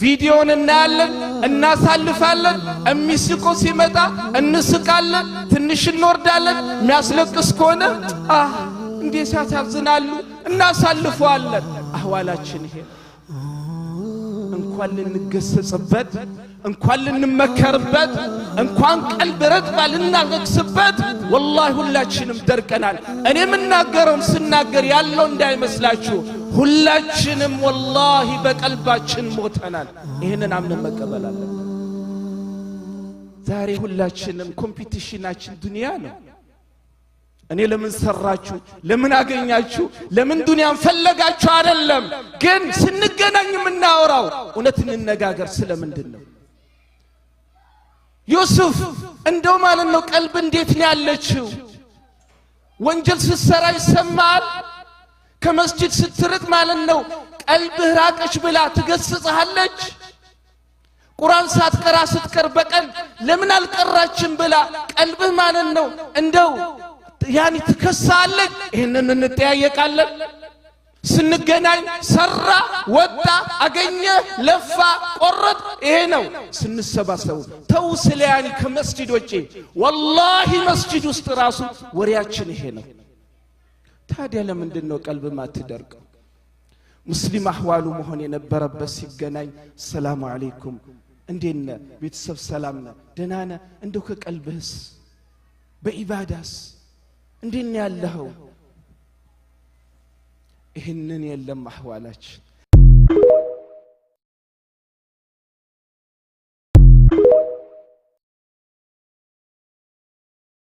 ቪዲዮን እናያለን እናሳልፋለን እሚስቆ ሲመጣ እንስቃለን ትንሽ እንወርዳለን የሚያስለቅስ ከሆነ እንዴት ያሳዝናሉ እናሳልፈዋለን አህዋላችን ይሄ እንኳን ልንገሰጽበት እንኳን ልንመከርበት እንኳን ቀልብ ረጥባል እናገስበት والله ሁላችንም ደርቀናል እኔ ምናገረውን ስናገር ያለው እንዳይመስላችሁ ሁላችንም والله በቀልባችን ሞተናል ይሄንን አምነን መቀበል አለብን ዛሬ ሁላችንም ኮምፒቲሽናችን ዱንያ ነው እኔ ለምን ሰራችሁ ለምን አገኛችሁ ለምን ዱንያን ፈለጋችሁ አይደለም ግን ስንገናኝ ምናወራው እውነት እንነጋገር ስለምንድነው ዮሴፍ እንደው ማለት ነው ቀልብ እንዴት ነው ያለችው ወንጀል ስትሰራ ይሰማል ከመስጂድ ስትርቅ ማለት ነው ቀልብህ ራቀች ብላ ትገስጽሃለች ቁርአን ሳትቀራ ስትቀር በቀን ለምን አልቀራችም ብላ ቀልብህ ማለት ነው እንደው ያኒ ትከሳለች ይሄንን እንጠያየቃለን ስንገናኝ ሰራ ወጣ አገኘ ለፋ ቆረጥ ይሄ ነው ስንሰባሰቡ ተው ስለያኒ ከመስጂድ ወጪ والله መስጂድ ውስጥ ራሱ ወሪያችን ይሄ ነው ታዲያ ለምንድነው ቀልብ ማትደርቀው ሙስሊም አህዋሉ መሆን የነበረበት ሲገናኝ ሰላም አለይኩም እንዴነ ቤተሰብ ሰላም ነው ደናና እንደው ከቀልብህስ በኢባዳስ እንዴነ ያለኸው ይሄንን የለም አህዋላችን